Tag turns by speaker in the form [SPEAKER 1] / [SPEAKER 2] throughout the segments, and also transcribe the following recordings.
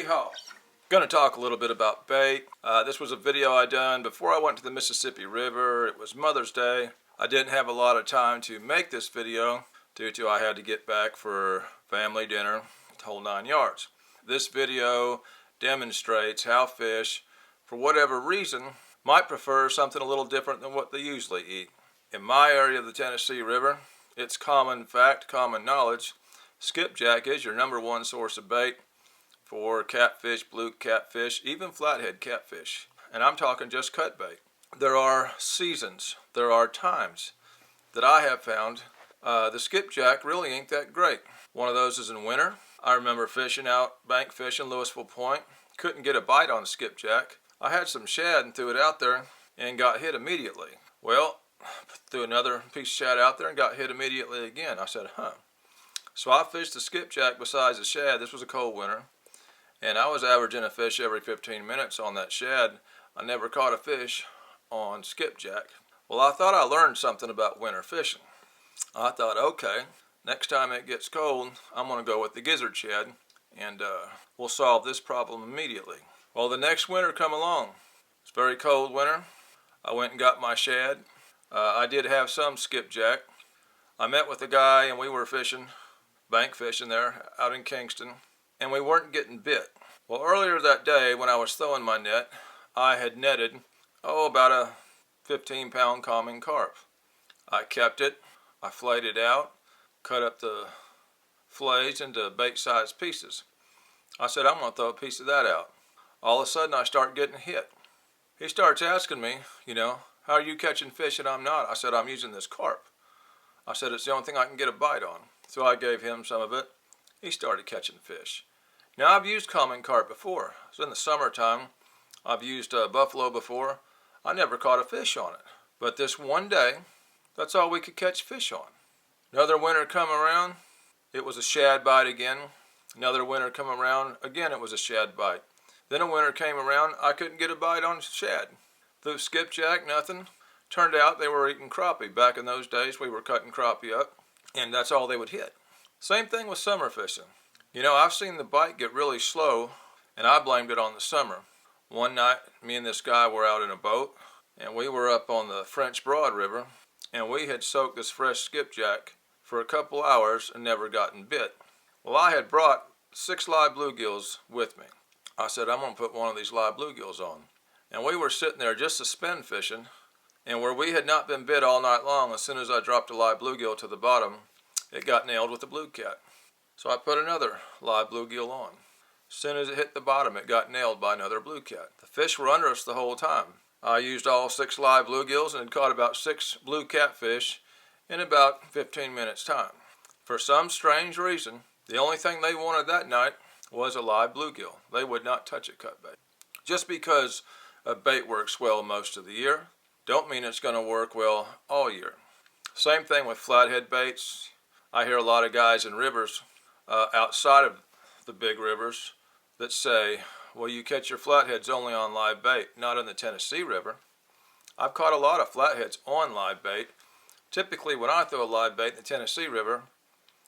[SPEAKER 1] Haw. Going to talk a little bit about bait. This was a video I done before I went to the Mississippi River. It was Mother's Day. I didn't have a lot of time to make this video due to I had to get back for family dinner, the whole 9 yards. This video demonstrates how fish, for whatever reason, might prefer something a little different than what they usually eat. In my area of the Tennessee River, it's common fact, common knowledge, skipjack is your #1 source of bait for catfish, blue catfish, even flathead catfish. And I'm talking just cut bait. There are seasons, there are times that I have found the skipjack really ain't that great. One of those is in winter. I remember fishing out, bank fishing, Louisville Point. Couldn't get a bite on skipjack. I had some shad and threw it out there and got hit immediately. Well, threw another piece of shad out there and got hit immediately again. I said, So I fished the skipjack besides the shad. This was a cold winter. And I was averaging a fish every 15 minutes on that shad. I never caught a fish on skipjack. Well, I thought I learned something about winter fishing. I thought, okay, next time it gets cold, I'm going to go with the gizzard shad, and we'll solve this problem immediately. Well, the next winter come along. It's a very cold winter. I went and got my shad. I did have some skipjack. I met with a guy, and we were fishing, bank fishing there out in Kingston, and we weren't getting bit. Well, earlier that day when I was throwing my net, I had netted, about a 15-pound common carp. I kept it. I flayed it out, cut up the fillets into bait-sized pieces. I said, I'm going to throw a piece of that out. All of a sudden, I start getting hit. He starts asking me, how are you catching fish and I'm not? I said, I'm using this carp. I said, it's the only thing I can get a bite on. So I gave him some of it. He started catching fish. Now, I've used common carp before. It was in the summertime. I've used buffalo before. I never caught a fish on it. But this one day, that's all we could catch fish on. Another winter come around, it was a shad bite again. Another winter come around, again it was a shad bite. Then a winter came around, I couldn't get a bite on shad. Threw skipjack, nothing. Turned out they were eating crappie. Back in those days, we were cutting crappie up, and that's all they would hit. Same thing with summer fishing. I've seen the bite get really slow, and I blamed it on the summer. One night, me and this guy were out in a boat, and we were up on the French Broad River, and we had soaked this fresh skipjack for a couple hours and never gotten bit. Well, I had brought 6 live bluegills with me. I said, I'm going to put one of these live bluegills on. And we were sitting there just suspend fishing, and where we had not been bit all night long, as soon as I dropped a live bluegill to the bottom, it got nailed with a blue cat. So I put another live bluegill on. As soon as it hit the bottom, it got nailed by another blue cat. The fish were under us the whole time. I used all 6 live bluegills and had caught about 6 blue catfish in about 15 minutes time. For some strange reason, the only thing they wanted that night was a live bluegill. They would not touch a cut bait. Just because a bait works well most of the year, don't mean it's going to work well all year. Same thing with flathead baits. I hear a lot of guys in rivers outside of the big rivers that say, well, you catch your flatheads only on live bait, not in the Tennessee River. I've caught a lot of flatheads on live bait. Typically, when I throw a live bait in the Tennessee River,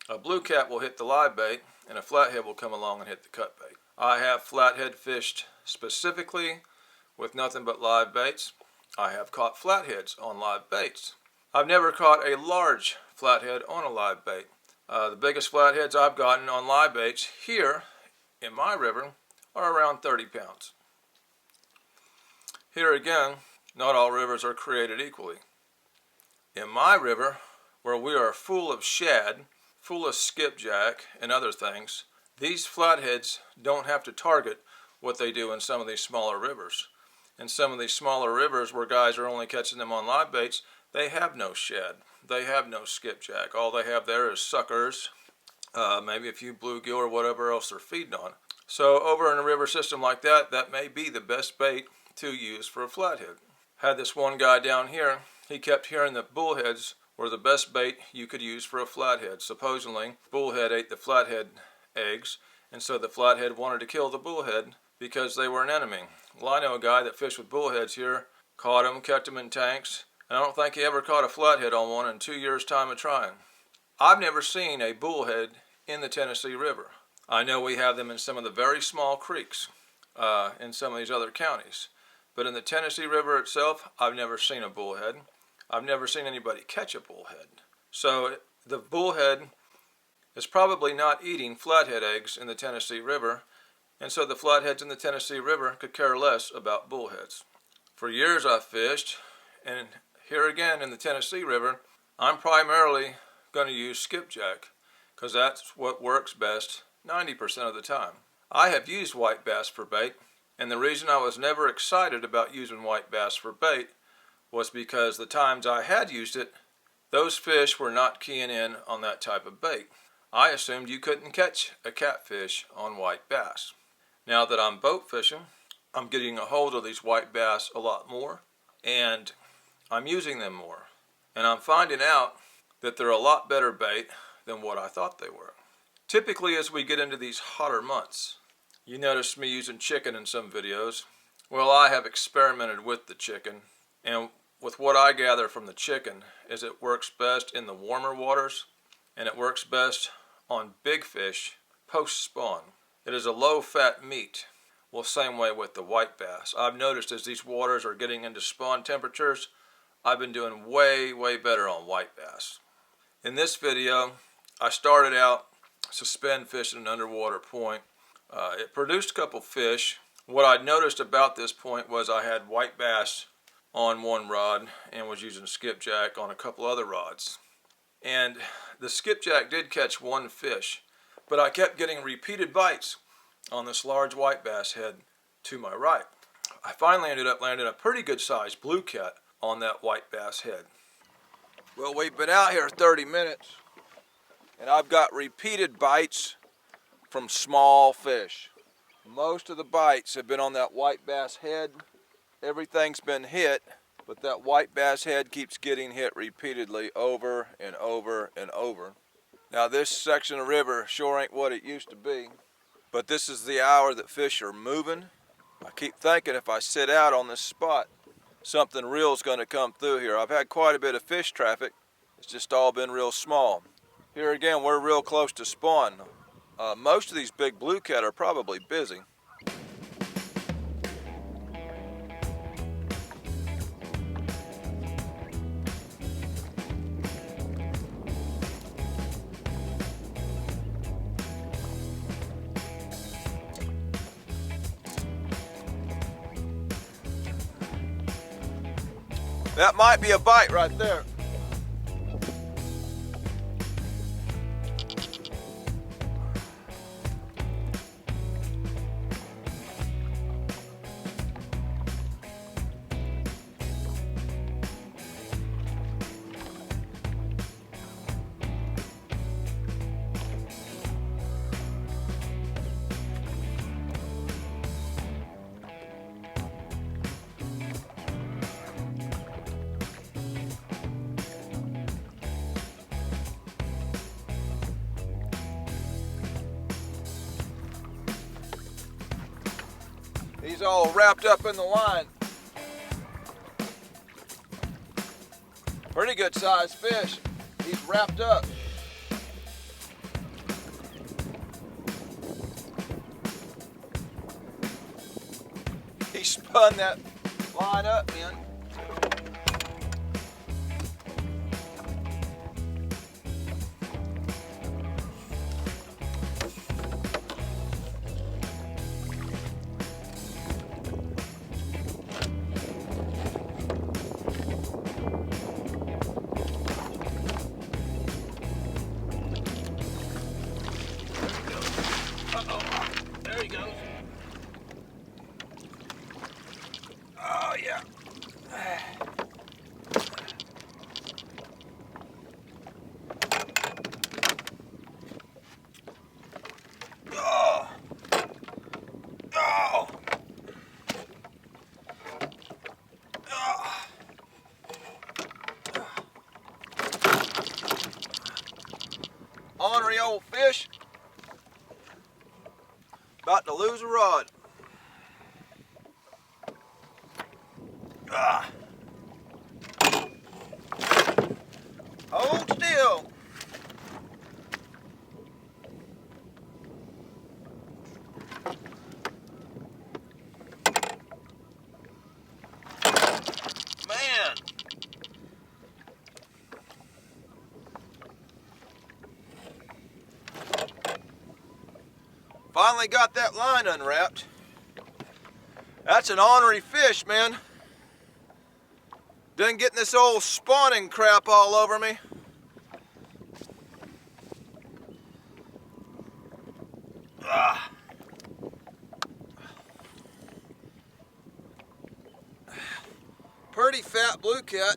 [SPEAKER 1] a blue cat will hit the live bait and a flathead will come along and hit the cut bait. I have flathead fished specifically with nothing but live baits. I have caught flatheads on live baits. I've never caught a large flathead on a live bait. The biggest flatheads I've gotten on live baits here in my river are around 30 pounds. Here again, not all rivers are created equally. In my river, where we are full of shad, full of skipjack and other things, these flatheads don't have to target what they do in some of these smaller rivers. In some of these smaller rivers where guys are only catching them on live baits, they have no shad. They have no skipjack. All they have there is suckers, maybe a few bluegill or whatever else they're feeding on. So over in a river system like that, that may be the best bait to use for a flathead. Had this one guy down here, he kept hearing that bullheads were the best bait you could use for a flathead. Supposedly, bullhead ate the flathead eggs, and so the flathead wanted to kill the bullhead because they were an enemy. Well, I know a guy that fished with bullheads here, caught them, kept them in tanks, and I don't think he ever caught a flathead on one in 2 years' time of trying. I've never seen a bullhead in the Tennessee River. I know we have them in some of the very small creeks in some of these other counties. But in the Tennessee River itself, I've never seen a bullhead. I've never seen anybody catch a bullhead. So the bullhead is probably not eating flathead eggs in the Tennessee River, and so the flatheads in the Tennessee River could care less about bullheads. For years I've fished, and here again in the Tennessee River, I'm primarily going to use skipjack because that's what works best 90% of the time. I have used white bass for bait, and the reason I was never excited about using white bass for bait was because the times I had used it, those fish were not keying in on that type of bait. I assumed you couldn't catch a catfish on white bass. Now that I'm boat fishing, I'm getting a hold of these white bass a lot more, and I'm using them more. And I'm finding out that they're a lot better bait than what I thought they were. Typically, as we get into these hotter months, you notice me using chicken in some videos. Well, I have experimented with the chicken, and with what I gather from the chicken is it works best in the warmer waters, and it works best on big fish post-spawn. It is a low-fat meat. Well, same way with the white bass. I've noticed as these waters are getting into spawn temperatures, I've been doing way better on white bass. In this video, I started out suspend fishing an underwater point. It produced a couple fish. What I noticed about this point was I had white bass on one rod and was using skipjack on a couple other rods. And the skipjack did catch one fish, but I kept getting repeated bites on this large white bass head to my right. I finally ended up landing a pretty good sized blue cat on that white bass head. Well, we've been out here 30 minutes and I've got repeated bites from small fish. Most of the bites have been on that white bass head. Everything's been hit, but that white bass head keeps getting hit repeatedly over and over and over. Now this section of river sure ain't what it used to be, but this is the hour that fish are moving. I keep thinking if I sit out on this spot, something real is going to come through here. I've had quite a bit of fish traffic. It's just all been real small. Here again, we're real close to spawn. Most of these big blue cat are probably busy. That might be a bite right there. He's all wrapped up in the line. Pretty good sized fish. He's wrapped up. He spun that line up, man. There he goes. Oh, yeah. Oh. Oh. Oh. Ornery old fish. About to lose a rod. Ah. Hold still. Finally got that line unwrapped. That's an ornery fish, man. Done getting this old spawning crap all over me. Ah. Pretty fat blue cat.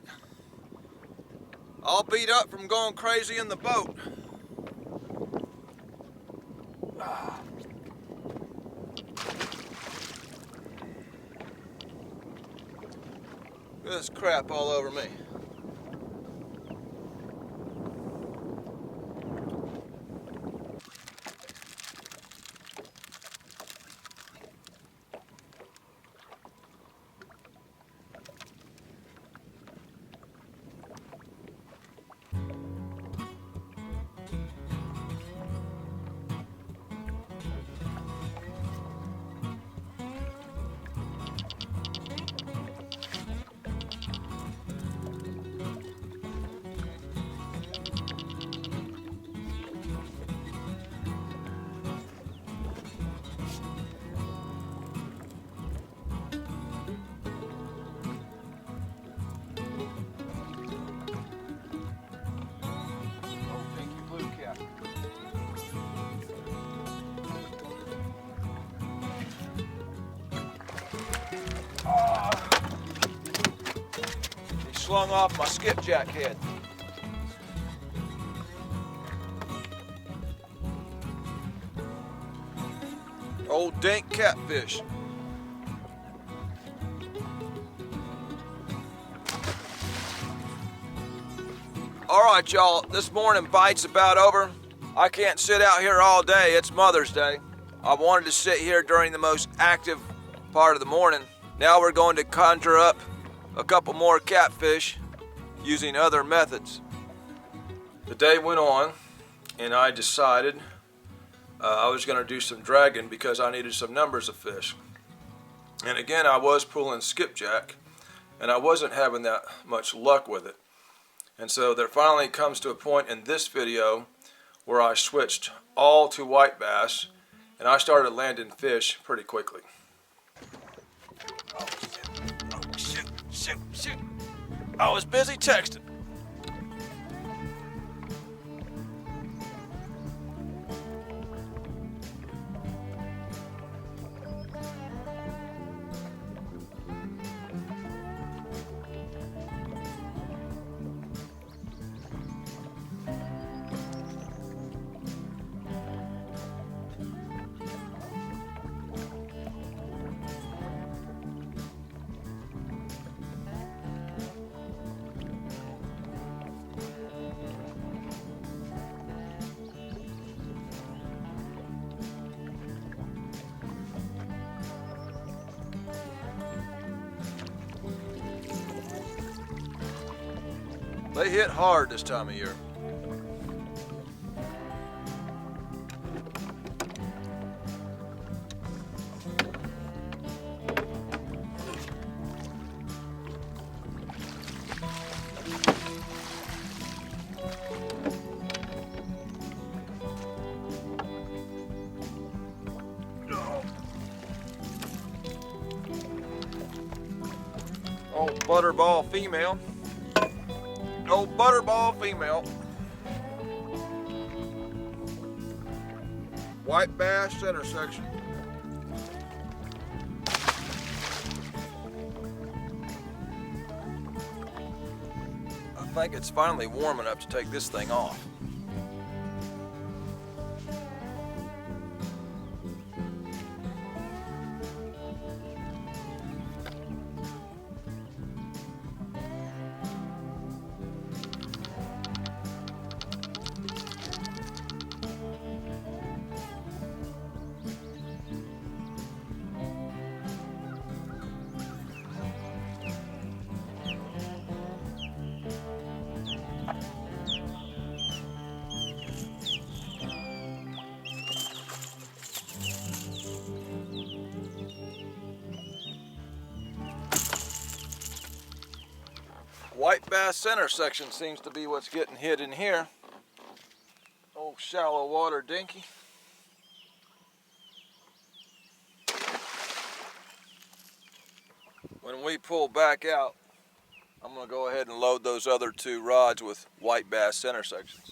[SPEAKER 1] All beat up from going crazy in the boat. Ah. This crap all over me. Slung off my skipjack head. Old dank catfish. All right, y'all, this morning bite's about over. I can't sit out here all day. It's Mother's Day. I wanted to sit here during the most active part of the morning. Now we're going to conjure up a couple more catfish using other methods. The day went on and I decided I was going to do some dragging because I needed some numbers of fish. And again, I was pulling skipjack and I wasn't having that much luck with it. And so there finally comes to a point in this video where I switched all to white bass and I started landing fish pretty quickly. Shoot. I was busy texting. They hit hard this time of year. Oh, butterball female. Old butterball female. White bass center section. I think it's finally warm enough to take this thing off. White bass center section seems to be what's getting hit in here. Old shallow water dinky. when we pull back out, I'm going to go ahead and load those other 2 rods with white bass center sections.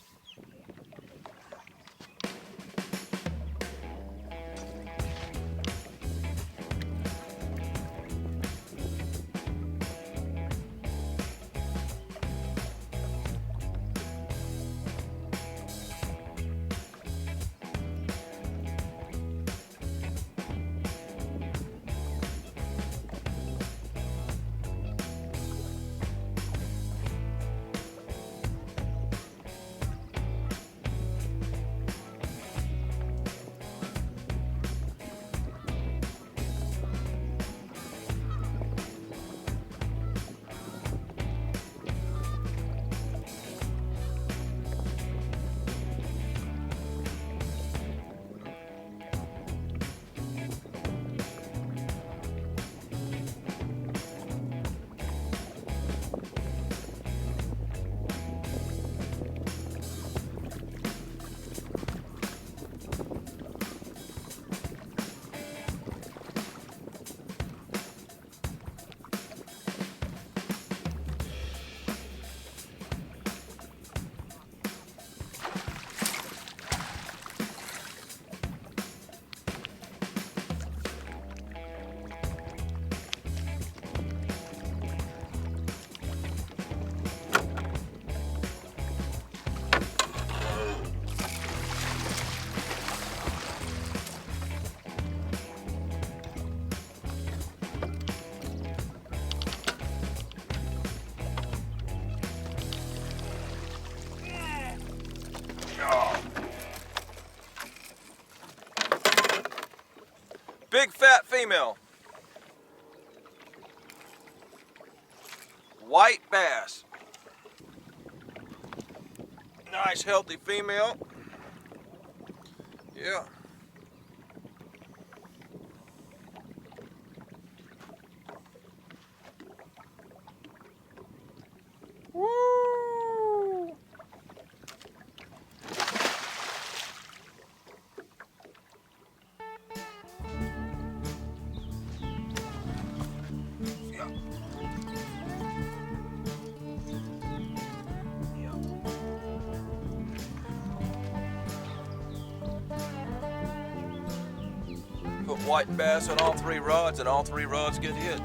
[SPEAKER 1] Big fat female. White bass. Nice healthy female. Yeah. Woo! Put white bass on all 3 rods and all 3 rods get hit.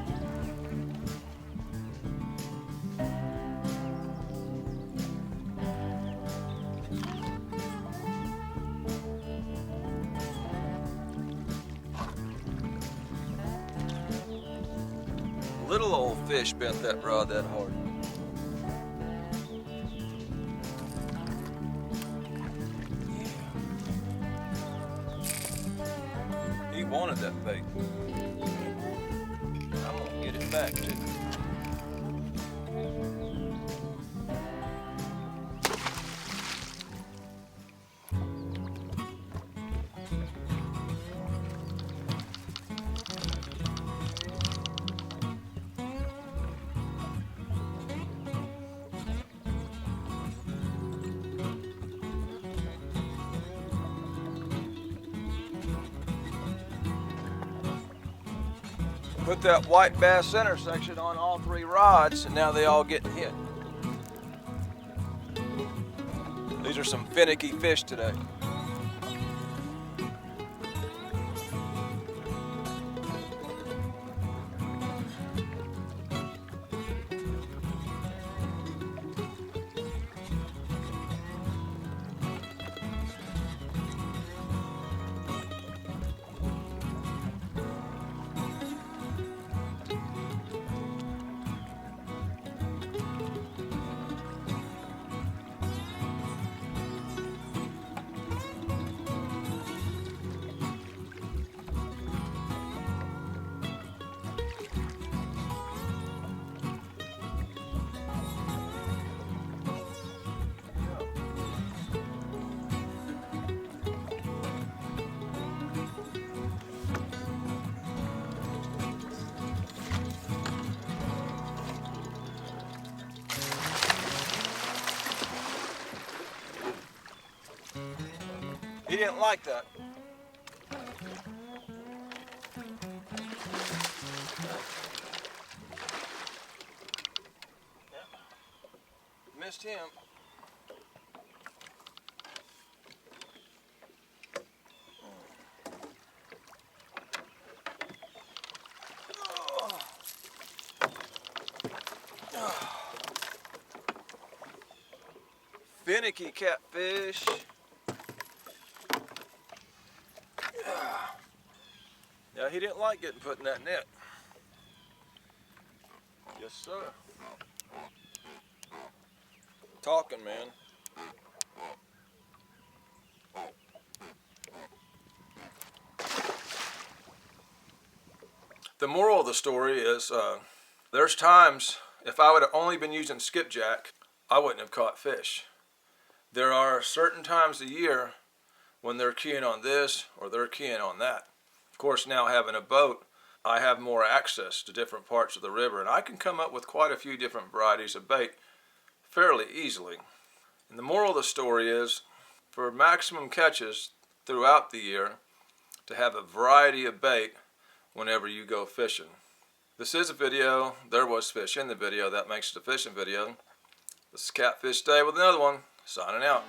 [SPEAKER 1] Little old fish bent that rod that hard. He wanted that bait. I'm gonna get it back too. Put that white bass center section on all 3 rods, and now they all getting hit. These are some finicky fish today. He didn't like that. missed him. Finicky catfish. Yeah, he didn't like getting put in that net. Yes, sir. Talking, man. The moral of the story is there's times if I would have only been using skipjack, I wouldn't have caught fish. There are certain times a year when they're keying on this or they're keying on that. Of course, now having a boat, I have more access to different parts of the river, and I can come up with quite a few different varieties of bait fairly easily. And the moral of the story is, for maximum catches throughout the year, to have a variety of bait whenever you go fishing. This is a video. There was fish in the video. That makes it a fishing video. This is Catfish Day with another one. Signing out.